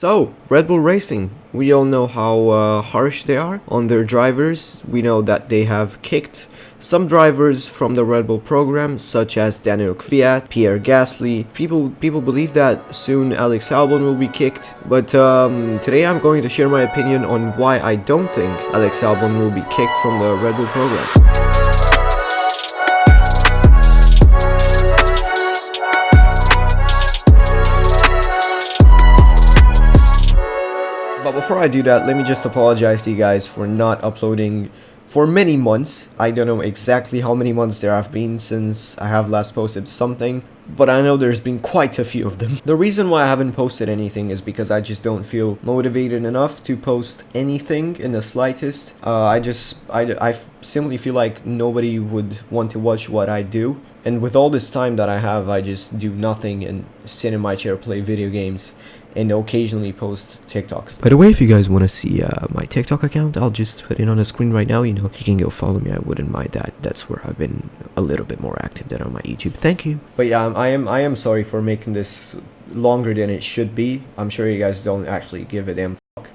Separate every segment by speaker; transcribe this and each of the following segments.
Speaker 1: So, Red Bull Racing, we all know how harsh they are on their drivers. We know that they have kicked some drivers from the Red Bull program, such as Daniel Kvyat, Pierre Gasly. People believe that soon Alex Albon will be kicked, but today I'm going to share my opinion on why I don't think Alex Albon will be kicked from the Red Bull program. But before I do that, let me just apologize to you guys for not uploading for many months. I don't know exactly how many months there have been since I have last posted something, but I know there's been quite a few of them. The reason why I haven't posted anything is because I just don't feel motivated enough to post anything in the slightest. I simply feel like nobody would want to watch what I do. And with all this time that I have, I just do nothing and sit in my chair, play video games, and occasionally post TikToks. By the way, if you guys want to see my TikTok account, I'll just put it on the screen right now. You can go follow me. I wouldn't mind that. That's where I've been a little bit more active than on my YouTube. Thank you. But yeah, I am sorry for making this longer than it should be. I'm sure you guys don't actually give a damn fuck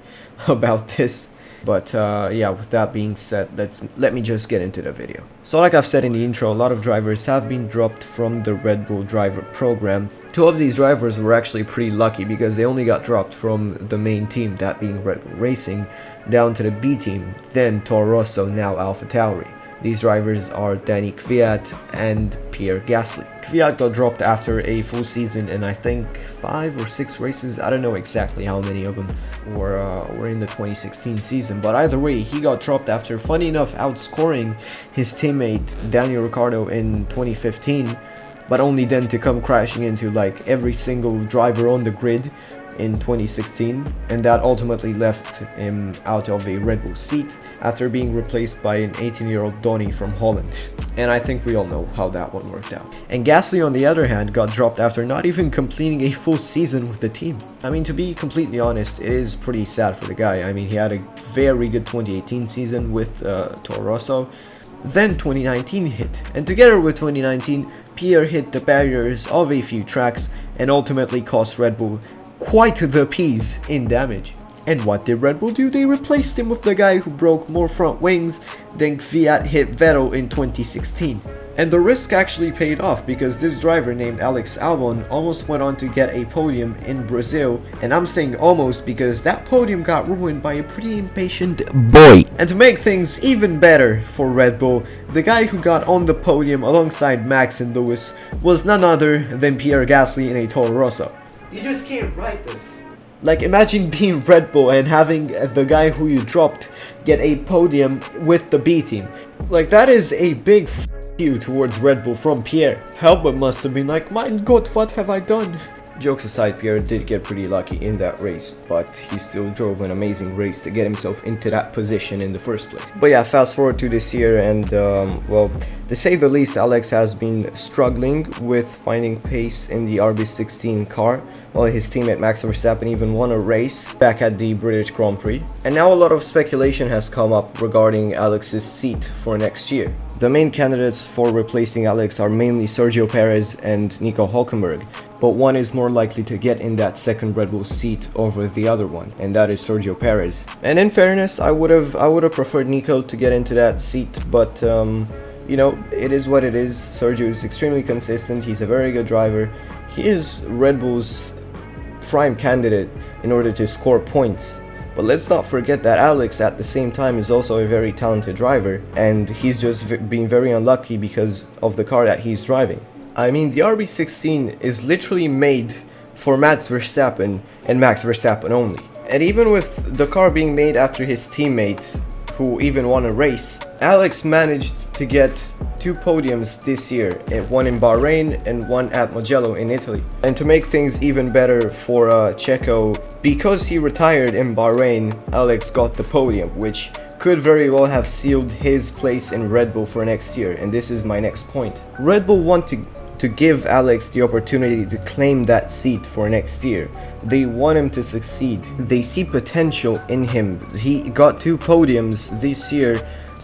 Speaker 1: about this. But yeah, with that being said, let me just get into the video. So like I've said in the intro, a lot of drivers have been dropped from the Red Bull driver program. Two of these drivers were actually pretty lucky because they only got dropped from the main team, that being Red Bull Racing, down to the B team, then Toro Rosso, now AlphaTauri. These drivers are Danny Kvyat and Pierre Gasly. Kvyat got dropped after a full season and I think 5 or 6 races. I don't know exactly how many of them were in the 2016 season, but either way, he got dropped after, funny enough, outscoring his teammate Daniel Ricciardo in 2015, but only then to come crashing into like every single driver on the grid in 2016, and that ultimately left him out of a Red Bull seat after being replaced by an 18-year-old Donny from Holland. And I think we all know how that one worked out. And Gasly, on the other hand, got dropped after not even completing a full season with the team. I mean, to be completely honest, it is pretty sad for the guy. I mean, he had a very good 2018 season with Toro Rosso. Then 2019 hit, and together with 2019, Pierre hit the barriers of a few tracks and ultimately cost Red Bull quite the piece in damage. And what did Red Bull do? They replaced him with the guy who broke more front wings than Kvyat hit Vettel in 2016. And the risk actually paid off because this driver named Alex Albon almost went on to get a podium in Brazil, and I'm saying almost because that podium got ruined by a pretty impatient boy. And to make things even better for Red Bull, the guy who got on the podium alongside Max and Lewis was none other than Pierre Gasly in a Toro Rosso. You just can't write this. Like, imagine being Red Bull and having the guy who you dropped get a podium with the B team. Like, that is a big f you towards Red Bull from Pierre. Albon must have been like, my god, what have I done? Jokes aside, Pierre did get pretty lucky in that race, but he still drove an amazing race to get himself into that position in the first place. But yeah, fast forward to this year and, well, to say the least, Alex has been struggling with finding pace in the RB16 car, while his teammate Max Verstappen even won a race back at the British Grand Prix. And now a lot of speculation has come up regarding Alex's seat for next year. The main candidates for replacing Alex are mainly Sergio Perez and Nico Hülkenberg, but one is more likely to get in that second Red Bull seat over the other one, and that is Sergio Perez. And in fairness, I would have preferred Nico to get into that seat, but you know, it is what it is. Sergio is extremely consistent. He's a very good driver. He is Red Bull's prime candidate in order to score points. But let's not forget that Alex at the same time is also a very talented driver, and he's just been very unlucky because of the car that he's driving. I mean, the RB16 is literally made for Max Verstappen and Max Verstappen only. And even with the car being made after his teammate, who even won a race, Alex managed to get 2 podiums this year, one in Bahrain and one at Mugello in Italy. And to make things even better for Checo, because he retired in Bahrain, Alex got the podium, which could very well have sealed his place in Red Bull for next year, and this is my next point. Red Bull want to give Alex the opportunity to claim that seat for next year. They want him to succeed. They see potential in him. He got 2 podiums this year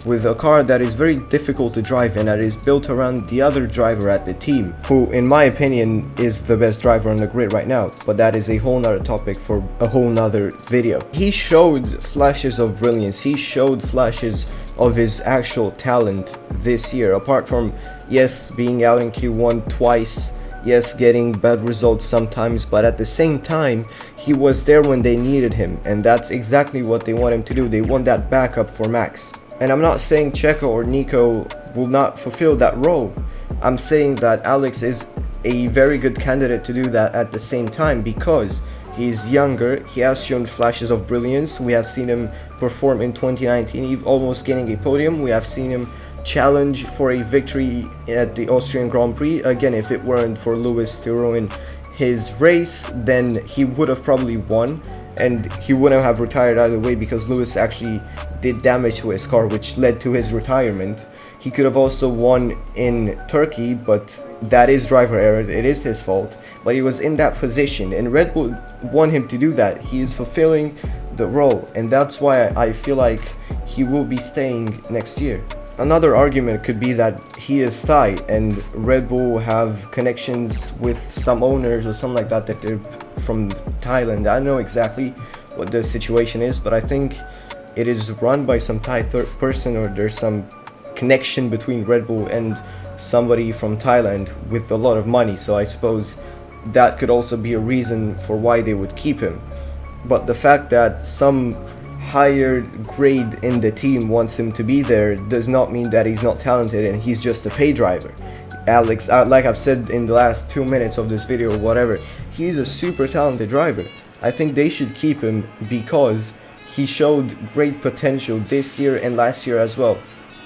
Speaker 1: with a car that is very difficult to drive and that is built around the other driver at the team, who in my opinion is the best driver on the grid right now, but that is a whole nother topic for a whole nother video. He showed flashes of brilliance, he showed flashes of his actual talent this year, apart from, yes, being out in Q1 twice, yes, getting bad results sometimes, but at the same time, he was there when they needed him, and that's exactly what they want him to do. They want that backup for Max. And I'm not saying Checo or Nico will not fulfill that role. I'm saying that Alex is a very good candidate to do that at the same time, because he's younger, he has shown flashes of brilliance. We have seen him perform in 2019, he's almost getting a podium. We have seen him challenge for a victory at the Austrian Grand Prix. Again, if it weren't for Lewis to ruin his race, then he would have probably won, and he wouldn't have retired either way, because Lewis actually did damage to his car, which led to his retirement. He could have also won in Turkey, but that is driver error, it is his fault, but he was in that position, and Red Bull want him to do that. He is fulfilling the role, and that's why I feel like he will be staying next year. Another argument could be that he is Thai and Red Bull have connections with some owners or something like that, that they're from Thailand. I don't know exactly what the situation is, but I think it is run by some Thai third person, or there's some connection between Red Bull and somebody from Thailand with a lot of money. So I suppose that could also be a reason for why they would keep him. But the fact that some higher grade in the team wants him to be there does not mean that he's not talented and he's just a pay driver. Alex, like I've said in the last 2 minutes of this video or whatever, he's a super talented driver. I think they should keep him because he showed great potential this year and last year as well.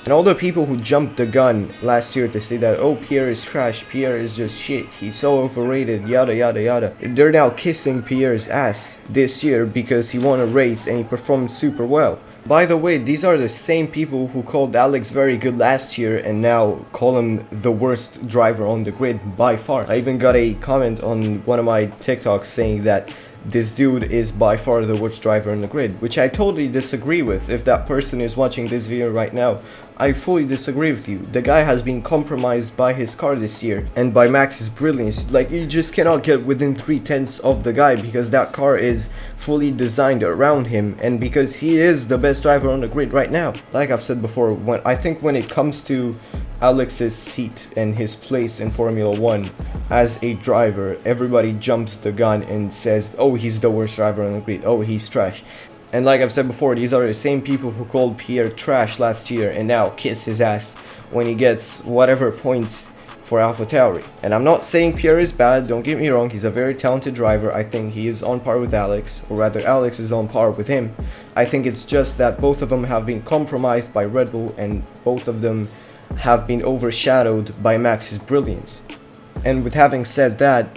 Speaker 1: And all the people who jumped the gun last year to say that, oh, Pierre is trash, Pierre is just shit, he's so overrated, yada yada yada, they're now kissing Pierre's ass this year because he won a race and he performed super well. By the way, these are the same people who called Alex very good last year and now call him the worst driver on the grid by far. I even got a comment on one of my TikToks saying that this dude is by far the worst driver on the grid, which I totally disagree with. If that person is watching this video right now, I fully disagree with you. The guy has been compromised by his car this year and by Max's brilliance. Like, you just cannot get within 3/10 of the guy because that car is fully designed around him and because he is the best driver on the grid right now. Like I've said before, I think when it comes to Alex's seat and his place in Formula 1 as a driver, everybody jumps the gun and says, oh, he's the worst driver on the grid, oh, he's trash. And like I've said before, these are the same people who called Pierre trash last year and now kiss his ass when he gets whatever points for AlphaTauri. And I'm not saying Pierre is bad, don't get me wrong, he's a very talented driver. I think he is on par with Alex, or rather Alex is on par with him. I think it's just that both of them have been compromised by Red Bull and both of them have been overshadowed by Max's brilliance. And with having said that,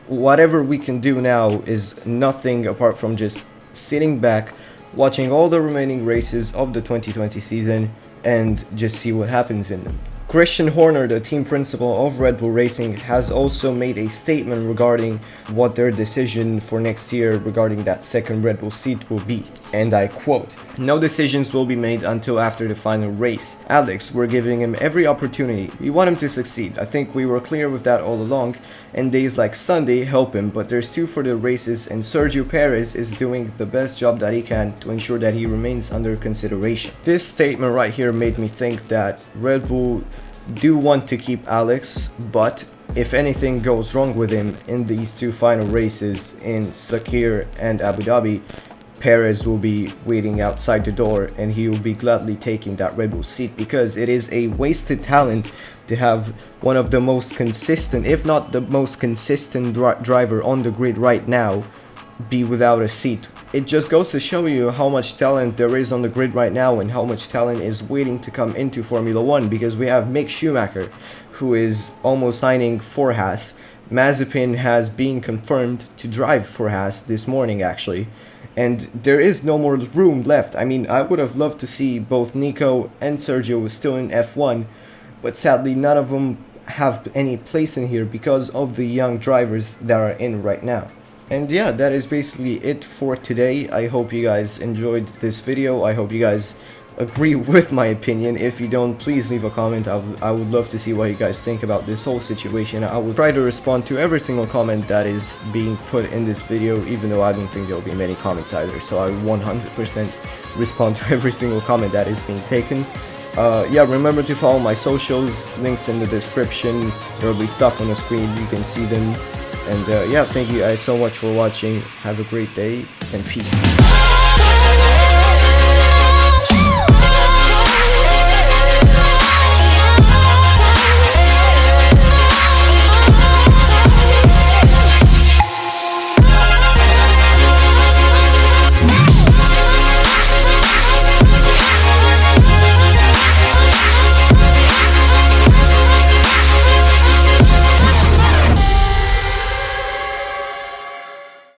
Speaker 1: whatever we can do now is nothing apart from just sitting back, watching all the remaining races of the 2020 season and just see what happens in them. Christian Horner, the team principal of Red Bull Racing, has also made a statement regarding what their decision for next year regarding that second Red Bull seat will be. And I quote, "No decisions will be made until after the final race. Alex, we're giving him every opportunity. We want him to succeed. I think we were clear with that all along, and days like Sunday help him, but there's 2 further races and Sergio Perez is doing the best job that he can to ensure that he remains under consideration." This statement right here made me think that Red Bull do want to keep Alex, but if anything goes wrong with him in these 2 final races in Sakir and Abu Dhabi, Perez will be waiting outside the door and he will be gladly taking that Red Bull seat, because it is a wasted talent to have one of the most consistent, if not the most consistent driver on the grid right now be without a seat. It just goes to show you how much talent there is on the grid right now and how much talent is waiting to come into Formula 1, because we have Mick Schumacher, who is almost signing for Haas. Mazepin has been confirmed to drive for Haas this morning actually, and there is no more room left. I mean, I would have loved to see both Nico and Sergio still in F1, but sadly none of them have any place in here because of the young drivers that are in right now. And yeah, that is basically it for today. I hope you guys enjoyed this video. I hope you guys agree with my opinion. If you don't, please leave a comment. I would love to see what you guys think about this whole situation. I will try to respond to every single comment that is being put in this video, even though I don't think there will be many comments either, so I 100% respond to every single comment that is being taken. Yeah, remember to follow my socials, links in the description. There will be stuff on the screen, you can see them. And yeah, thank you guys so much for watching. Have a great day and peace.